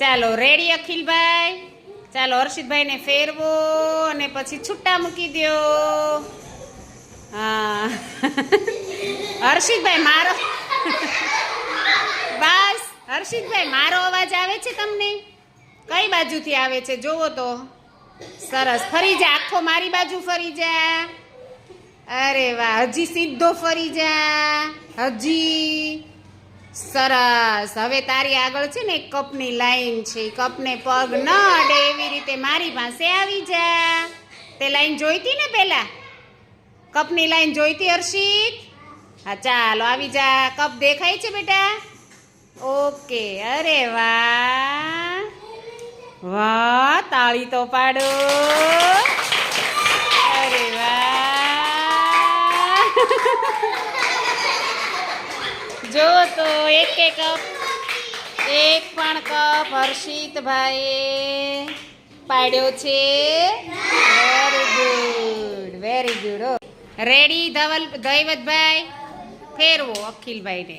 ચાલો રેડી અખિલભાઈ? ચાલો હર્ષિતભાઈને ફેરવો અને પછી છૂટા મૂકી દો. હા હર્ષિતભાઈ મારો બસ હર્ષિતભાઈ મારો અવાજ આવે છે તમને? કઈ બાજુથી આવે છે જોવો તો. સરસ, ફરી જા, આખો મારી બાજુ ફરી જા. અરે વાહ, હજી સીધો ફરી જા, હજી. સરસ, હવે તારી આગળ છે ને એક કપની લાઈન છે, કપને પગ ન અડે એવી રીતે મારી પાસે આવી જા. તે લાઈન જોઈતી ને પેલા? કપની લાઈન જોઈતી હર્ષિત? હા ચાલો આવી જા. કપ દેખાય છે બેટા? ઓકે. અરે વાહ વાહ, તાળી તો પાડો. અરે વાહ જો તો એક કપ, એક પણ કપ હર્ષિતભાઈએ પાડ્યો છે. Very good, very good. Ready Daivatbhai? ફેરવો અખિલભાઈને.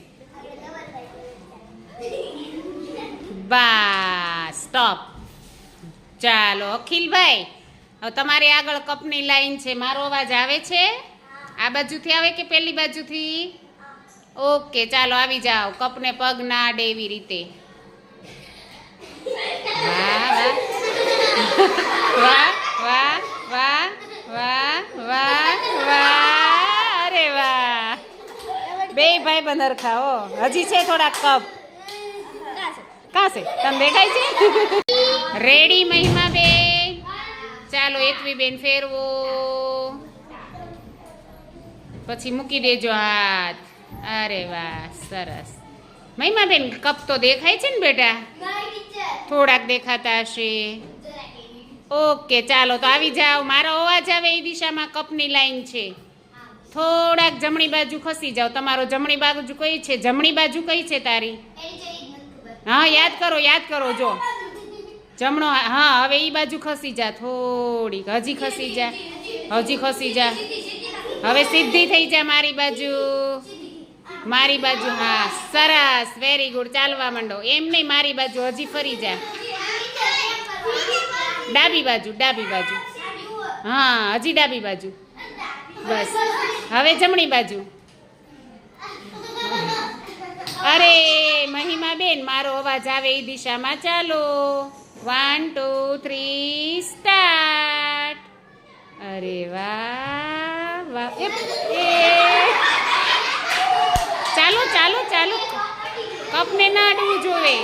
Bus stop. ચાલો અખિલભાઈ, હવે તમારી આગળ કપની લાઈન છે. મારો અવાજ આવે છે? આ બાજુથી આવે કે પેલી બાજુથી? ઓકે ચાલો આવી જાઓ. કપને પગ ના અડે એવી રીતે. વાહ વાહ વાહ વાહ વાહ વાહ. અરે વાહ, બે ભાઈ બંધ ખાઓ. હજી છે થોડાક કપ. કાશે તમને દેખાય છે? રેડી મહિમા બેન? ચાલો એકવી બેન ફેરવો, પછી મૂકી દેજો હાથ. અરે વાહ સરસ. મહિમા બેન કપ તો દેખાય છે ને બેટા? થોડાક દેખાતા હશે. ઓકે ચાલો તો આવી જાઓ. મારો અવાજ આવે એ દિશામાં કપની લાઈન છે. થોડાક જમણી બાજુ ખસી જાઓ. તમારો જમણી બાજુ કઈ છે? જમણી બાજુ કઈ છે તારી? હા યાદ કરો, યાદ કરો. જો જમણો, હા હવે એ બાજુ ખસી જા થોડીક. હજી ખસી જા, હજી ખસી જા. હવે સીધી થઈ જા મારી બાજુ, મારી બાજુ. હા સરસ, વેરી ગુડ. ચાલવા માંડો. એમ નહીં, મારી બાજુ હજી ફરી જા. ડાબી બાજુ, ડાબી બાજુ. હા હજી ડાબી બાજુ. બસ હવે જમણી બાજુ. અરે મહિમા બેન, મારો અવાજ આવે એ દિશામાં ચાલો. 1 2 3 સ્ટાર્ટ. અરે વાહ વાહ. ચાલો ચાલો ચાલો, કપને ના અડવું જોવે.